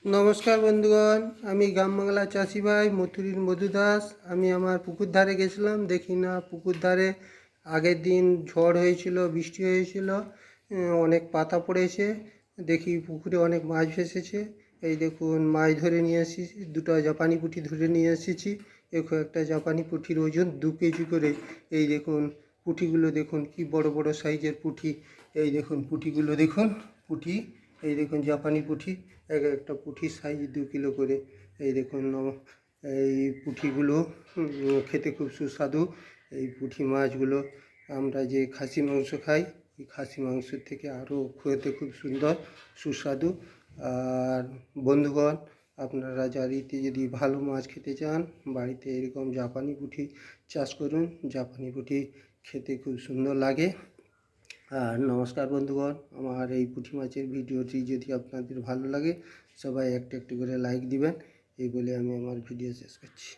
নমস্কার বন্ধুগণ, আমি গ্রাম বাংলা চাষি ভাই মথুরির মধু দাস। আমি আমার পুকুর ধারে গেছিলাম, দেখি না পুকুর ধারে আগের দিন ঝড় হয়েছিল, বৃষ্টি হয়েছিল, অনেক পাতা পড়েছে। দেখি পুকুরে অনেক মাছ ভেসেছে। এই দেখুন, মাছ ধরে নিয়ে এসেছি, দুটো জাপানি পুঁটি ধরে নিয়ে এসেছি। দেখো, একটা জাপানি পুঁটির ওজন 2 কেজি করে। এই দেখুন পুঁটিগুলো, দেখুন কি বড় বড় সাইজের পুঁটি। এই দেখুন পুঁটিগুলো, দেখুন পুঁটি, এই দেখুন জাপানি পুঁটি, এক একটা পুঁটির সাইজ 2 কিলো করে। এই দেখুন এই পুঁটিগুলো খেতে খুব সুস্বাদু। এই পুঁটি মাছগুলো আমরা যে খাসি মাংস খাই, এই খাসি মাংসের থেকে আরও খেতে খুব সুন্দর সুস্বাদু। আর বন্ধুগণ, আপনারা বাড়িতে যদি ভালো মাছ খেতে চান, বাড়িতে এরকম জাপানি পুঁটি চাষ করুন। জাপানি পুঁটি খেতে খুব সুন্দর লাগে। আর নমস্কার বন্ধুগণ, আমার এই পুঁটি মাছের ভিডিওটি যদি আপনাদের ভালো লাগে, সবাই একটু একটু করে লাইক দিবেন। এই বলে আমি আমার ভিডিও শেষ করছি।